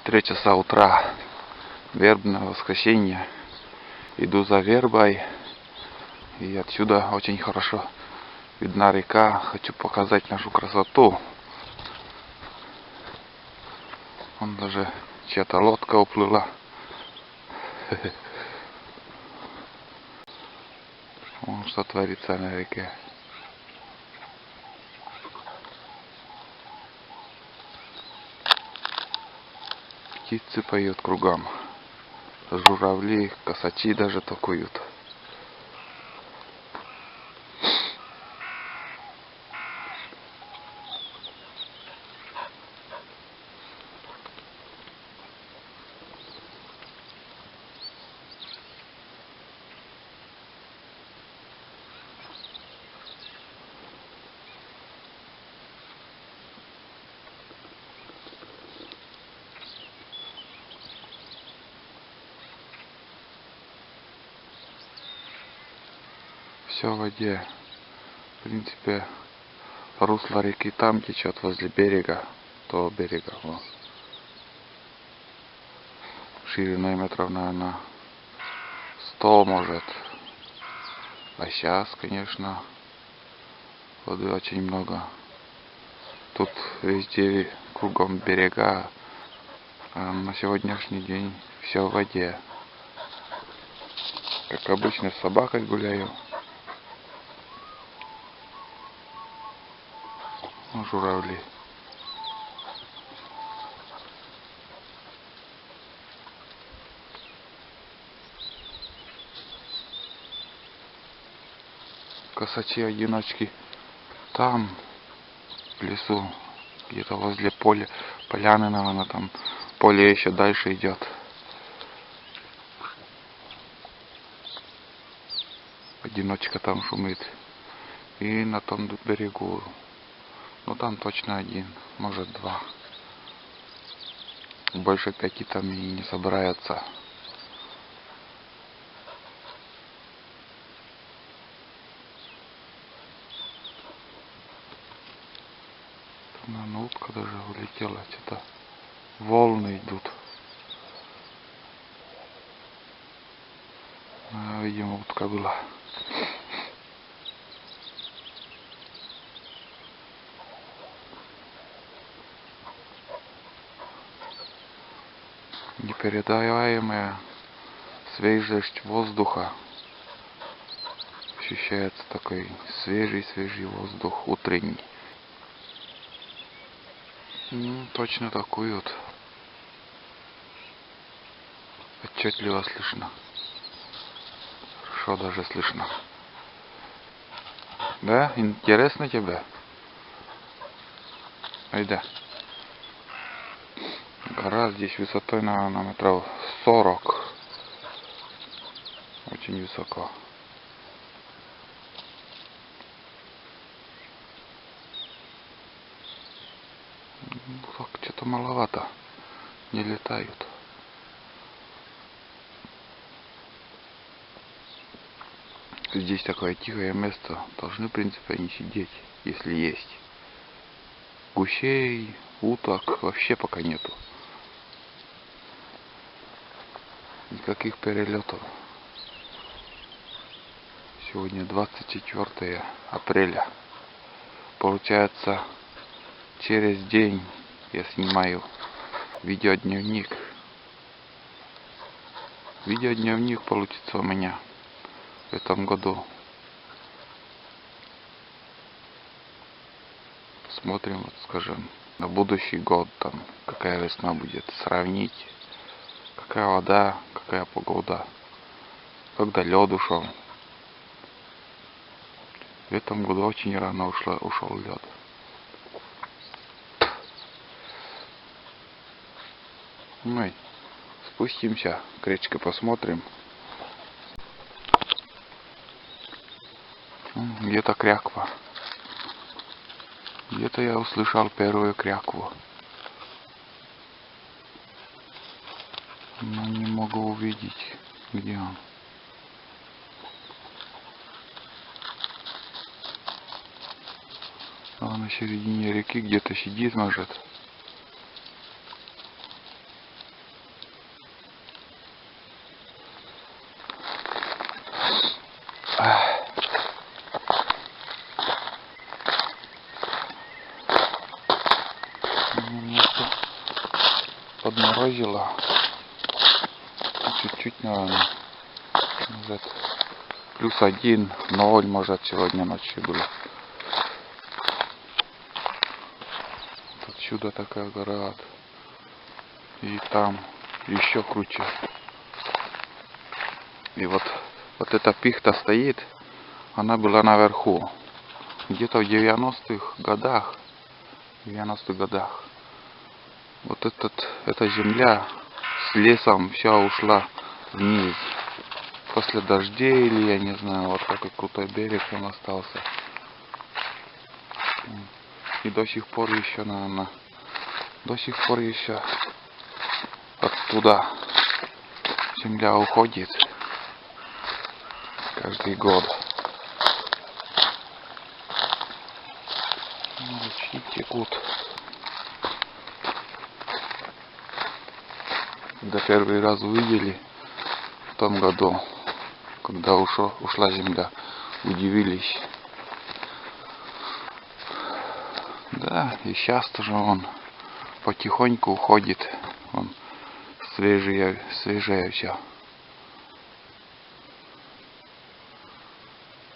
4 часа утра, вербное воскресенье. Иду за вербой, и отсюда очень хорошо видна река. Хочу показать нашу красоту. Вон даже чья-то лодка уплыла. Вон что творится на реке. Птицы поют кругом. Журавли, косачи даже толкуют. Все в воде. В принципе, русло реки там течет возле берега, того берега. Вот. Шириной метров, наверное, 100 может. А сейчас, конечно, воды очень много. Тут везде кругом берега. А на сегодняшний день все в воде. Как обычно, с собакой гуляю. Журавли. Косачи одиночки там, в лесу, где-то возле поля, поляны, наверное, там поле еще дальше идет. Одиночка там шумит. И на том берегу, ну там точно один, может 2. Больше 5 там и не собирается. Там, наверное, утка даже улетела, что-то волны идут. Видимо, утка была. Непередаваемая свежесть воздуха. Ощущается такой свежий воздух утренний. Точно такуют. Отчетливо слышно. Хорошо даже слышно. Да? Интересно тебе? Айда. Гора здесь высотой, наверное, метров 40. Очень высоко. Так, что-то маловато. Не летают. Здесь такое тихое место. Должны, в принципе, они сидеть, если есть. Гусей, уток вообще пока нету. Никаких перелетов. Сегодня 24 апреля. Получается, через день я снимаю видеодневник. Видеодневник получится у меня в этом году. Смотрим, вот, скажем, на будущий год, там, какая весна будет, сравнить, какая вода, какая погода, когда лед ушел. В этом году очень рано ушел лед. Мы спустимся к речке, посмотрим. Где-то кряква. Где-то я услышал первую крякву. Но не могу увидеть, где он. Он на середине реки где-то сидит, может. подморозило. Чуть-чуть, наверное. Может, +1, 0, может, сегодня ночью было. Отсюда такая гора. И там еще круче. И вот эта пихта стоит. Она была наверху. Где-то в 90-х годах. Вот эта земля с лесом вся ушла вниз. После дождей или я не знаю, вот такой крутой берег он остался. И до сих пор еще, наверное, оттуда земля уходит каждый год. Ручьи текут. Когда первый раз увидели в том году, когда ушла земля, удивились. Да, и сейчас тоже он потихоньку уходит. Он свежее все.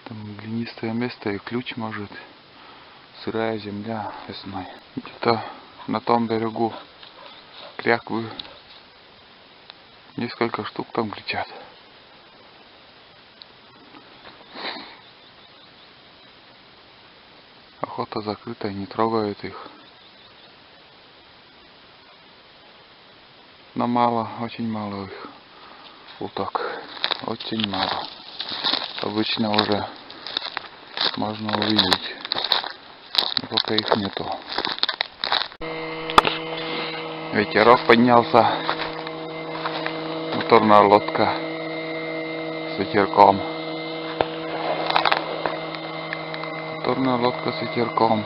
Там глинистое место и ключ может. Сырая земля весной. Где-то на том берегу кряквы несколько штук там кричат. Охота закрытая, не трогают их. Но мало, очень мало их уток. Очень мало. Обычно уже можно увидеть. Но пока их нету. Ветерок поднялся. Моторная лодка с ветерком. Моторная лодка с ветерком.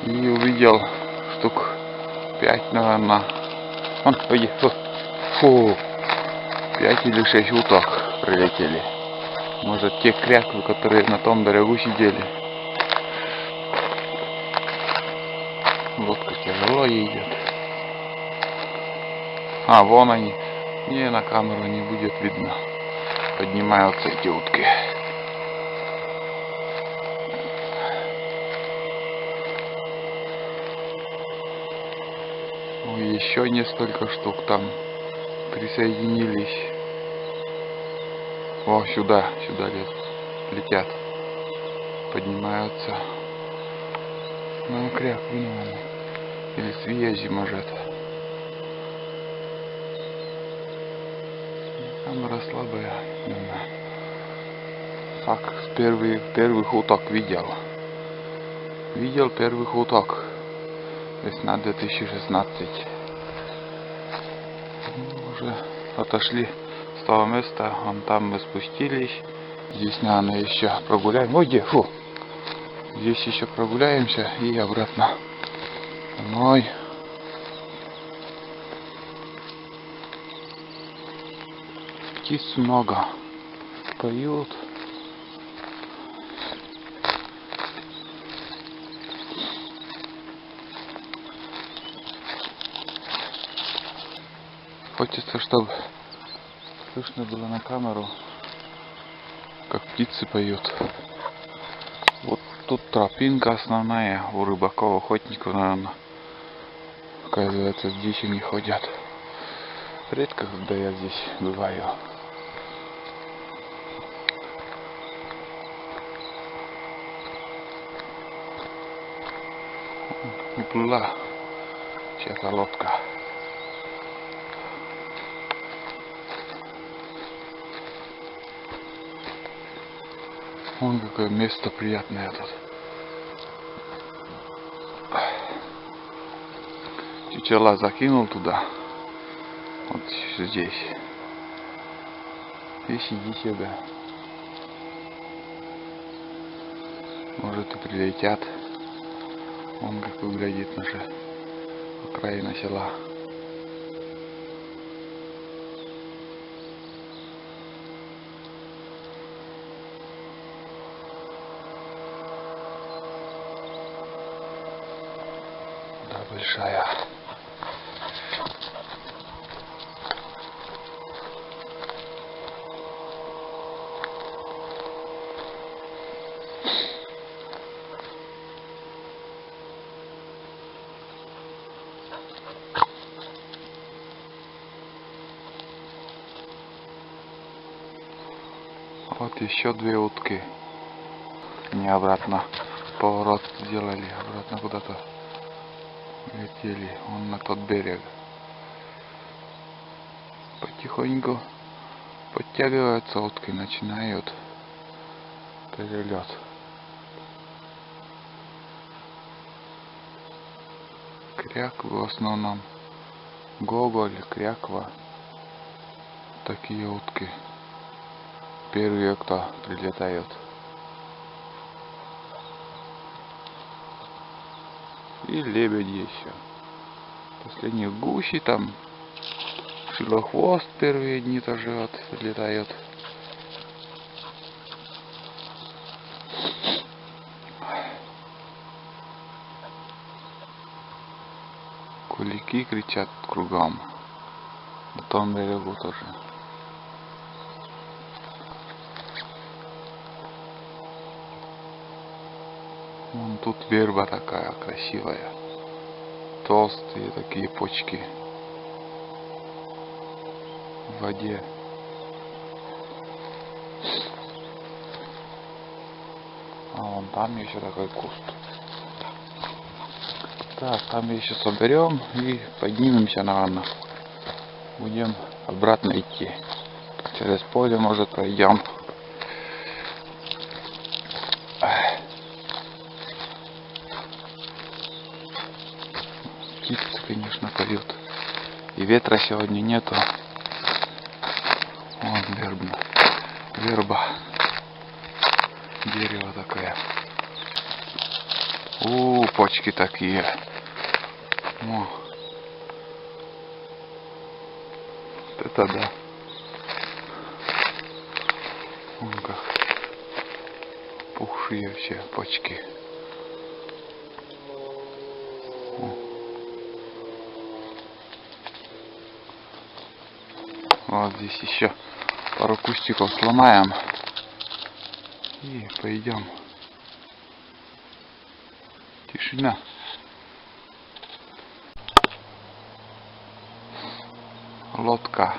И увидел штук 5, наверное. Фу. 5 или 6 уток прилетели. Может, те кряквы, которые на том берегу сидели. Лодка тяжело едет. А, вон они. Не, на камеру не будет видно. Поднимаются эти утки. Ой, еще несколько штук там присоединились. О, сюда летят. Поднимаются. Ну, кряквы, наверное. Или свежи, может. Камера слабая. Так, первых уток видел. Видел первых уток. Весна 2016. Уже отошли с того места. Вон там мы спустились. Здесь, наверное, еще прогуляем. Ой, где? Фу. Здесь еще прогуляемся и обратно домой. Птиц много. Поют. Хочется, чтобы слышно было на камеру, как птицы поют. Вот тут тропинка основная у рыбаков, охотников, наверное. Оказывается, здесь они ходят. Редко, когда я здесь бываю. Уплыла чья-то лодка. Вон какое место приятное тут. Чучела закинул туда. Вот здесь. И сиди себе. Может, и прилетят. Вон как выглядит наша окраина села. большая. Вот еще две утки. Не обратно поворот сделали, обратно куда-то летели, вон на тот берег. Потихоньку подтягиваются утки, начинают перелет. Кряквы в основном, гоголь, кряква, такие утки. Первые, кто прилетают. И лебеди еще. Последние гуси там. Шилохвост первые дни тоже вот летают. Кулики кричат кругом. На том берегу тоже. Вон тут верба такая красивая. Толстые такие почки в воде. А вон там еще такой куст. Так, там еще соберем и поднимемся, наверное. Будем обратно идти. Через поле, может, пройдем. Птицы, конечно, поют. И ветра сегодня нету. Вон верба. Дерево такое. Почки такие. О. Вот это да. Вон как пухшие все почки. Вот здесь еще пару кустиков сломаем и пойдем. Тишина. Лодка.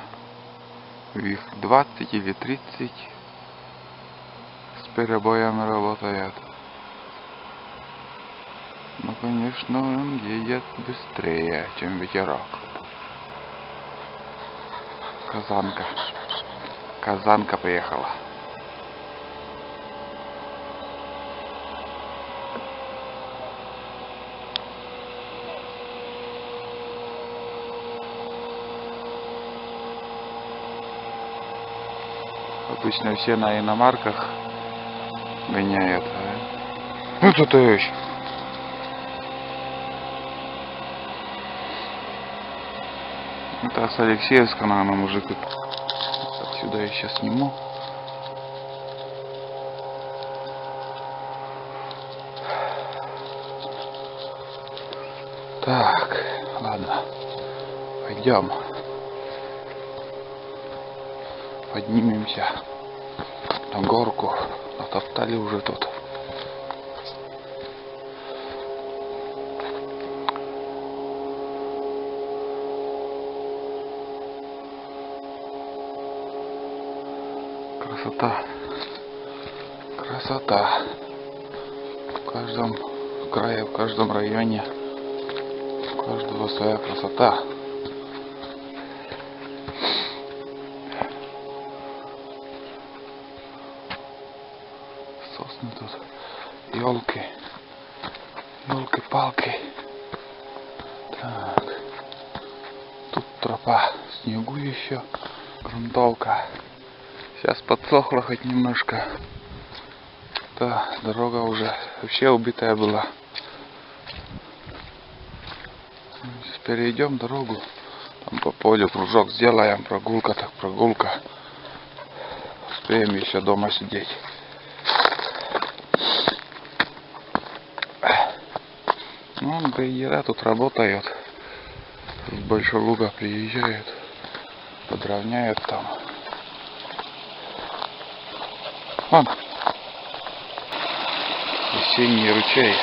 Их 20 или 30 с перебоем работает. Ну, конечно, он едет быстрее, чем ветерок. Казанка приехала. Обычно все на иномарках гоняют. Ну тут еще. Это с Алексеевска, наверное, мужик. Отсюда я сейчас сниму. Так, ладно. Пойдем. Поднимемся на горку. Натоптали уже тут. Красота. Красота. В каждом крае, в каждом районе. У каждого своя красота. Сосны тут. Елки. Елки-палки. Так. Тут тропа. Снегу еще. Грунтовка. Сейчас подсохла хоть немножко. Да, дорога уже вообще убитая была. Сейчас перейдем дорогу. Там по полю кружок сделаем. Прогулка так прогулка. Успеем еще дома сидеть. Вон грейдера тут работают. С Большого Луга приезжают. Подровняют там. Вон. Весенний ручей.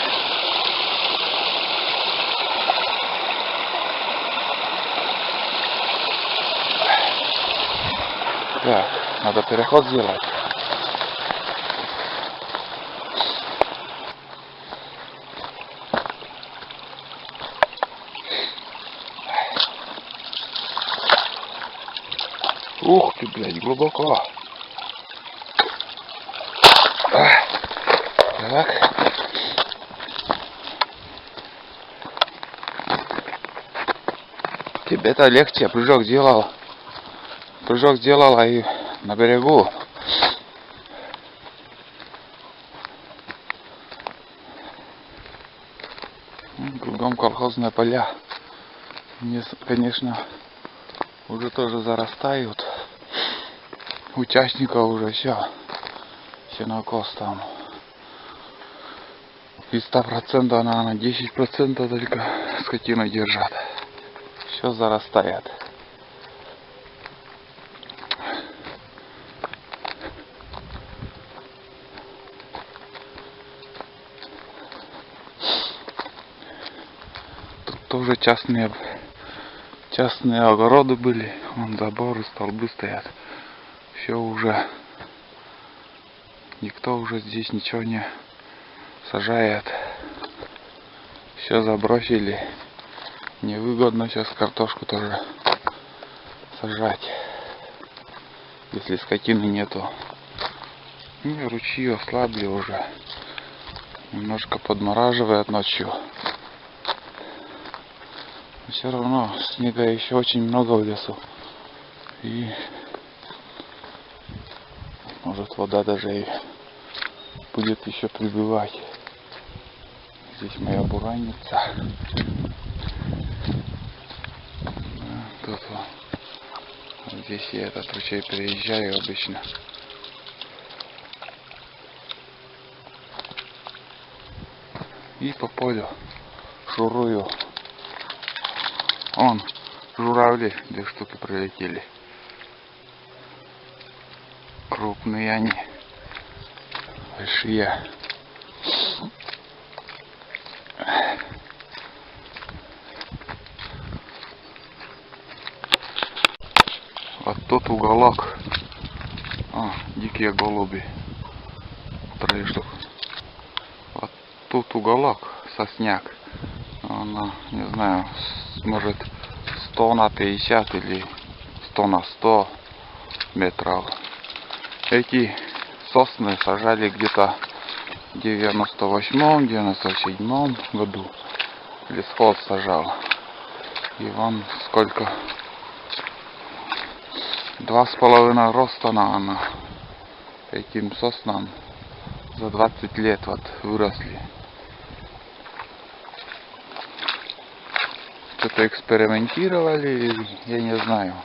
Так, надо переход сделать. Ух ты, блядь, глубоко. Так. Тебе-то легче, прыжок сделал. Прыжок сделала и на берегу. Кругом колхозные поля. Конечно, уже тоже зарастают. Участников уже все. Сенокос там. Из 100%, наверное, 10% только скотину держат. Все зарастает. Тут тоже частные огороды были. Вон заборы, столбы стоят. Все уже. Никто уже здесь ничего не сажает. Все забросили. Невыгодно сейчас картошку тоже сажать, если скотины нету. И ручьи ослабли уже. Немножко подмораживает ночью. Но все равно снега еще очень много в лесу. И может вода даже и будет еще прибывать. Здесь моя буранница. Тут вот. Здесь я этот ручей переезжаю обычно. И по полю шурую. Вон журавли 2 штуки прилетели. Крупные они. Большие. Вот тот уголок. Дикие голуби. 3 штук. Вот тут уголок, сосняк. Она, не знаю, может 100 на 50 или 100 на 100 метров. Эти сосны сажали где-то в 98-97 году. Лесхоз сажал. И вон сколько. 2,5 роста на этим соснам за 20 лет вот выросли. Что-то экспериментировали, я не знаю.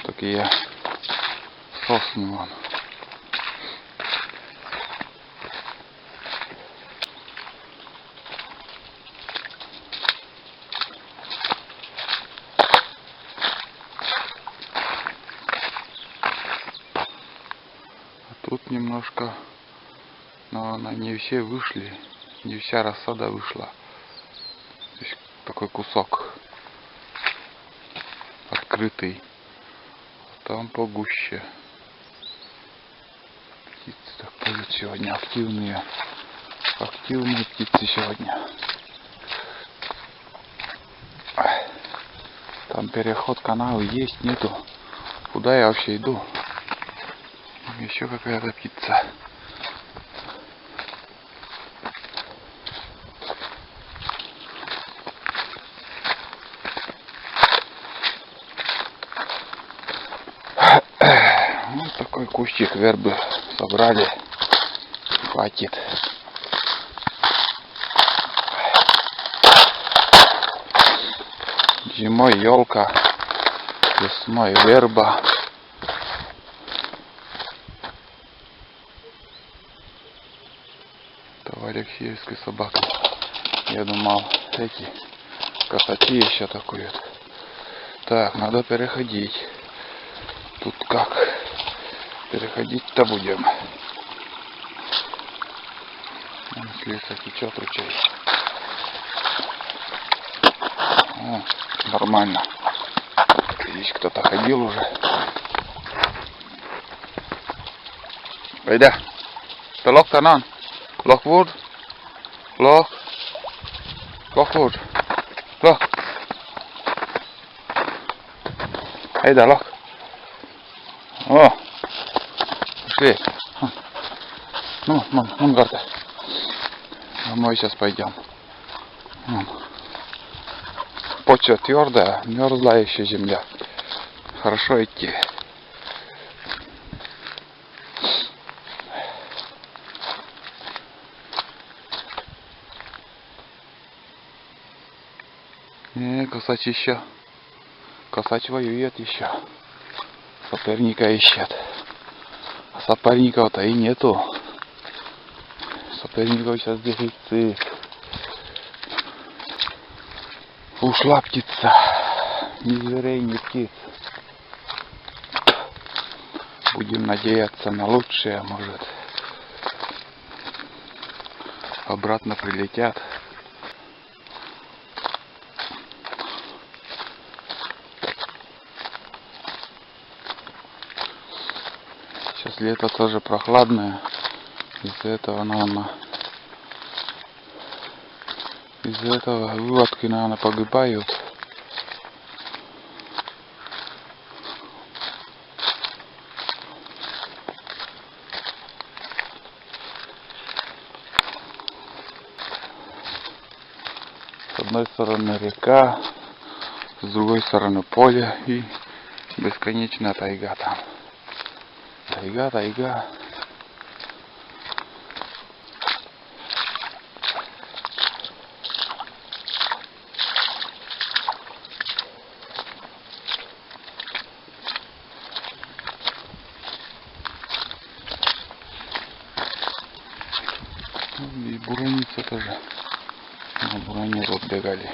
Такие сосны вон. Тут немножко, но она не все вышли, не вся рассада вышла. Здесь такой кусок открытый, там погуще. Птицы так поют сегодня активные птицы сегодня. Там переход канала есть, нету. Куда я вообще иду? Еще какая-то птица. Вот такой кустик вербы собрали. Хватит. Зимой елка, весной верба. Алексеевской собакой. Я думал, эти косачи еще атакуют. Так, надо переходить. Тут как? Переходить-то будем. С леса течет ручей. О, нормально. Здесь кто-то ходил уже. Айда. Лох танан. Лохвуд. Лох. Лохвуд. Лох. Айда, лох. О. Пошли. Ну, Гарта. Мы сейчас пойдем. Почва твердая, мерзлая еще земля. Хорошо идти. Косач еще. Косач воюет еще. Соперника ищет. А соперников-то и нету. Соперников сейчас дефицит. Ушла птица. Ни зверей, ни птиц. Будем надеяться на лучшее, может. Обратно прилетят. Сейчас лето тоже прохладное. Из-за этого, наверное, выводки, наверное, погибают. С одной стороны река, с другой стороны поле и бесконечная тайга там. Тайга. И бураница тоже. Буране вот бегали.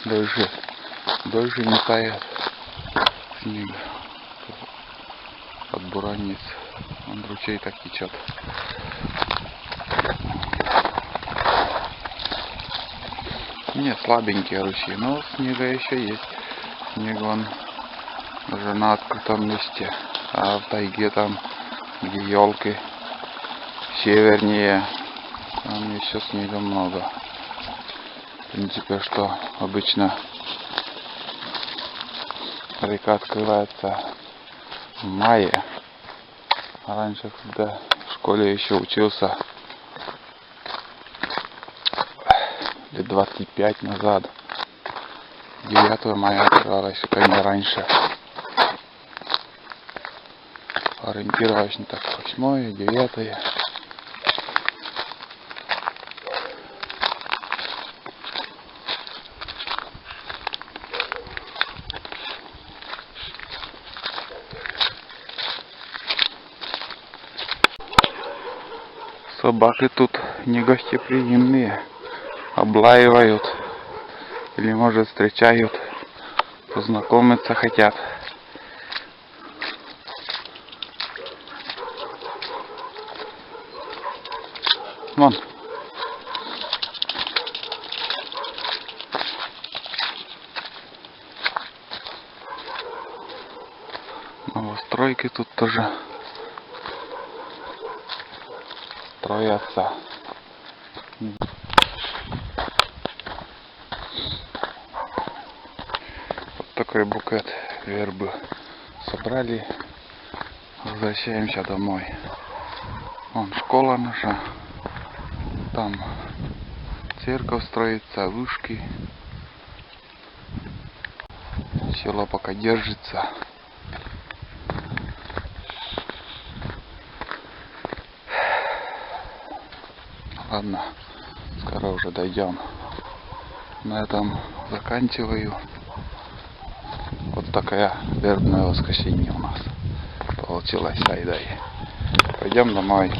Дольше не тает снег. От бураниц. Он ручей так течет. Не слабенькие ручьи, но снега еще есть. Снег он уже на открытом месте. А в тайге там, где елки севернее, там еще снега много. В принципе, что обычно река открывается в мае. А раньше, когда в школе еще учился, лет 25 назад, 9 мая открывалась, только не раньше. Ориентировочно так 8, 9. Собаки тут не гостеприимные, облаивают или, может, встречают, познакомиться хотят. Вон. Новостройки тут тоже строятся. Вот такой букет вербы собрали. Возвращаемся домой. Вон школа наша. Там церковь строится, вышки. Село пока держится. Ладно, скоро уже дойдем. На этом заканчиваю. Вот такая вербное воскресенье у нас получилось с Айдой. Пойдем домой.